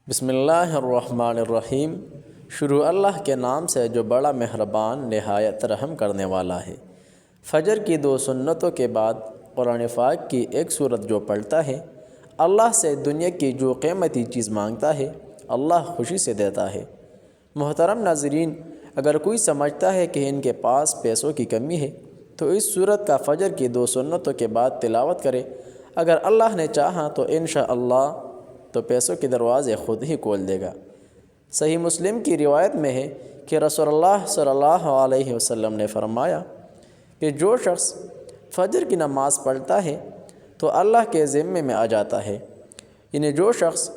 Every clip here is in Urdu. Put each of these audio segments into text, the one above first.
بسم اللہ الرحمن الرحیم۔ شروع اللہ کے نام سے جو بڑا مہربان نہایت رحم کرنے والا ہے۔ فجر کی 2 سنتوں کے بعد قرآن پاک کی ایک سورت جو پڑھتا ہے، اللہ سے دنیا کی جو قیمتی چیز مانگتا ہے، اللہ خوشی سے دیتا ہے۔ محترم ناظرین، اگر کوئی سمجھتا ہے کہ ان کے پاس پیسوں کی کمی ہے تو اس سورت کا فجر کی 2 سنتوں کے بعد تلاوت کرے۔ اگر اللہ نے چاہا تو انشاءاللہ تو پیسوں کے دروازے خود ہی کھول دے گا۔ صحیح مسلم کی روایت میں ہے کہ رسول اللہ صلی اللہ علیہ وسلم نے فرمایا کہ جو شخص فجر کی نماز پڑھتا ہے تو اللہ کے ذمے میں آ جاتا ہے، یعنی جو شخص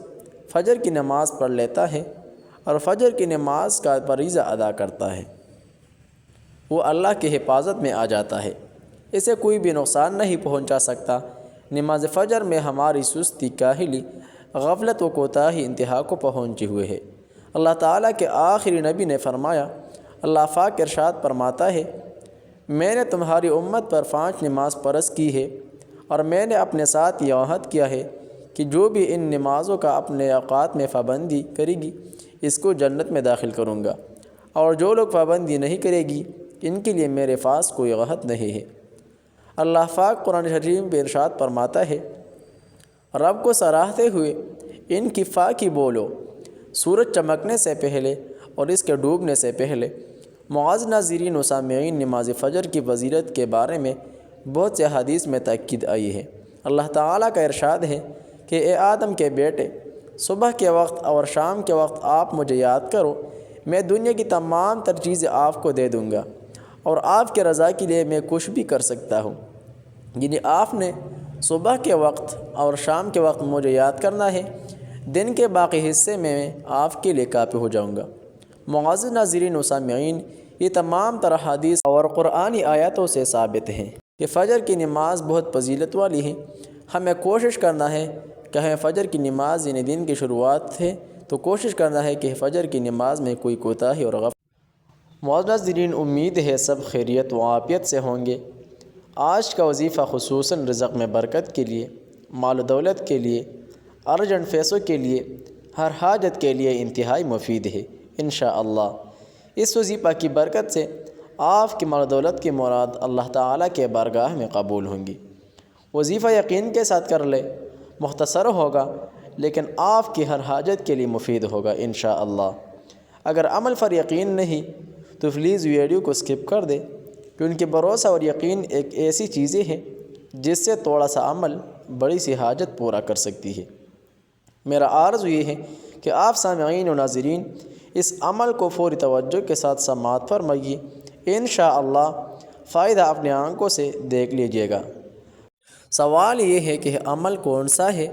فجر کی نماز پڑھ لیتا ہے اور فجر کی نماز کا فریضہ ادا کرتا ہے، وہ اللہ کی حفاظت میں آ جاتا ہے، اسے کوئی بھی نقصان نہیں پہنچا سکتا۔ نماز فجر میں ہماری سستی، کاہلی، غفلت و کوتاہی انتہا کو پہنچے ہوئے ہے۔ اللہ تعالیٰ کے آخری نبی نے فرمایا، اللہ پاک ارشاد فرماتا ہے، میں نے تمہاری امت پر 5 نماز فرض کی ہے اور میں نے اپنے ساتھ یہ عہد کیا ہے کہ جو بھی ان نمازوں کا اپنے اوقات میں پابندی کرے گی اس کو جنت میں داخل کروں گا، اور جو لوگ پابندی نہیں کرے گی ان کے لیے میرے پاس کوئی عہد نہیں ہے۔ اللہ پاک قرآن شریف میں ارشاد فرماتا ہے، رب کو سراہتے ہوئے ان کی فا کی بولو، سورج چمکنے سے پہلے اور اس کے ڈوبنے سے پہلے۔ معزز ناظرین و سامعین، نماز فجر کی فضیلت کے بارے میں بہت سے حدیث میں تاکید آئی ہے۔ اللہ تعالیٰ کا ارشاد ہے کہ اے آدم کے بیٹے، صبح کے وقت اور شام کے وقت آپ مجھے یاد کرو، میں دنیا کی تمام تر چیزیں آپ کو دے دوں گا اور آپ کے رضا کے لیے میں کچھ بھی کر سکتا ہوں۔ یعنی آپ نے صبح کے وقت اور شام کے وقت مجھے یاد کرنا ہے، دن کے باقی حصے میں آپ کے لیے کافی ہو جاؤں گا۔ معزز ناظرین و سامعین، یہ تمام طرح حدیث اور قرآنی آیاتوں سے ثابت ہیں کہ فجر کی نماز بہت فضیلت والی ہے۔ ہمیں کوشش کرنا ہے کہ ہمیں فجر کی نماز یعنی دن کی شروعات ہے تو کوشش کرنا ہے کہ فجر کی نماز میں کوئی کوتاہی اور غفلت۔ معزز ناظرین، امید ہے سب خیریت و عافیت سے ہوں گے۔ آج کا وظیفہ خصوصاً رزق میں برکت کے لیے، مال و دولت کے لیے، ارجنٹ پیسوں کے لیے، ہر حاجت کے لیے انتہائی مفید ہے انشاءاللہ۔ اس وظیفہ کی برکت سے آپ کی مال و دولت کی مراد اللہ تعالیٰ کے بارگاہ میں قبول ہوں گی۔ وظیفہ یقین کے ساتھ کر لے، مختصر ہوگا لیکن آپ کی ہر حاجت کے لیے مفید ہوگا انشاءاللہ۔ اگر عمل پر یقین نہیں تو پلیز ویڈیو کو سکپ کر دے، کیونکہ بھروسہ اور یقین ایک ایسی چیزیں ہیں جس سے تھوڑا سا عمل بڑی سی حاجت پورا کر سکتی ہے۔ میرا عرض یہ ہے کہ آپ سامعین و ناظرین اس عمل کو فوری توجہ کے ساتھ سماعت فرمائیے، انشاءاللہ فائدہ اپنے آنکھوں سے دیکھ لیجیے گا۔ سوال یہ ہے کہ عمل کون سا ہے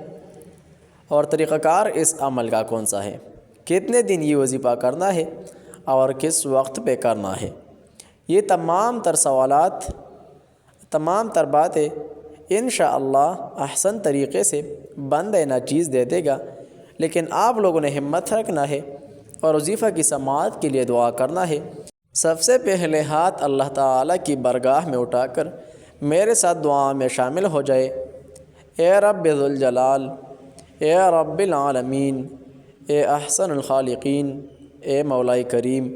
اور طریقہ کار اس عمل کا کون سا ہے، کتنے دن یہ وظیفہ کرنا ہے اور کس وقت پہ کرنا ہے۔ یہ تمام تر سوالات، تمام تر باتیں انشاءاللہ احسن طریقے سے بندہ ناچیز دے دے گا، لیکن آپ لوگوں نے ہمت رکھنا ہے اور وظیفہ کی سماعت کے لیے دعا کرنا ہے۔ سب سے پہلے ہاتھ اللہ تعالیٰ کی بارگاہ میں اٹھا کر میرے ساتھ دعا میں شامل ہو جائے۔ اے رب ذوالجلال، اے رب العالمین، اے احسن الخالقین، اے مولا کریم،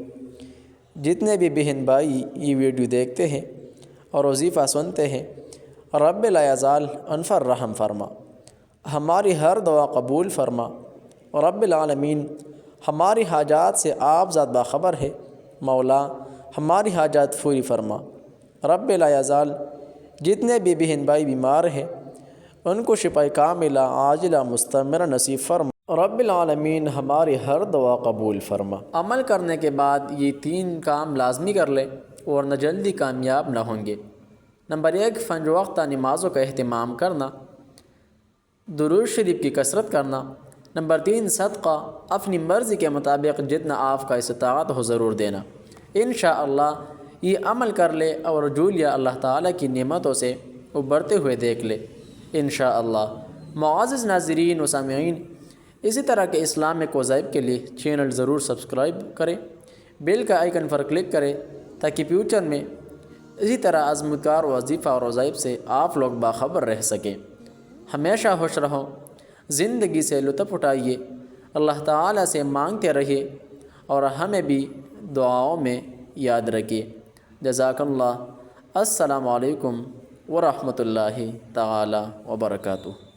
جتنے بھی بہن بھائی یہ ویڈیو دیکھتے ہیں اور وظیفہ سنتے ہیں، رب لا یزال ان پر رحم فرما، ہماری ہر دعا قبول فرما۔ رب العالمین، ہماری حاجات سے آپ ذات باخبر ہے، مولا ہماری حاجات پوری فرما۔ رب لا یزال، جتنے بھی بہن بھائی بیمار ہیں ان کو شفا کاملہ عاجلہ مستمرہ نصیب فرما۔ رب العالمین، ہماری ہر دعا قبول فرما۔ عمل کرنے کے بعد یہ 3 کام لازمی کر لیں ورنہ جلدی کامیاب نہ ہوں گے۔ نمبر 1، 5 وقتہ نمازوں کا اہتمام کرنا، درود شریف کی کثرت کرنا۔ نمبر 3، صدقہ اپنی مرضی کے مطابق جتنا آپ کا استطاعت ہو ضرور دینا۔ انشاءاللہ یہ عمل کر لے اور جولیا اللہ تعالیٰ کی نعمتوں سے ابھرتے ہوئے دیکھ لے انشاءاللہ۔ معزز ناظرین و سامعین، اسی طرح کے اسلامک وظائف کے لیے چینل ضرور سبسکرائب کریں، بیل کا آئیکن پر کلک کریں تاکہ فیوچر میں اسی طرح عظمتکار وظیفہ اور وظائف سے آپ لوگ باخبر رہ سکیں۔ ہمیشہ خوش رہو، زندگی سے لطف اٹھائیے، اللہ تعالیٰ سے مانگتے رہیے اور ہمیں بھی دعاؤں میں یاد رکھیے۔ جزاک اللہ۔ السلام علیکم ورحمۃ اللہ تعالی وبرکاتہ۔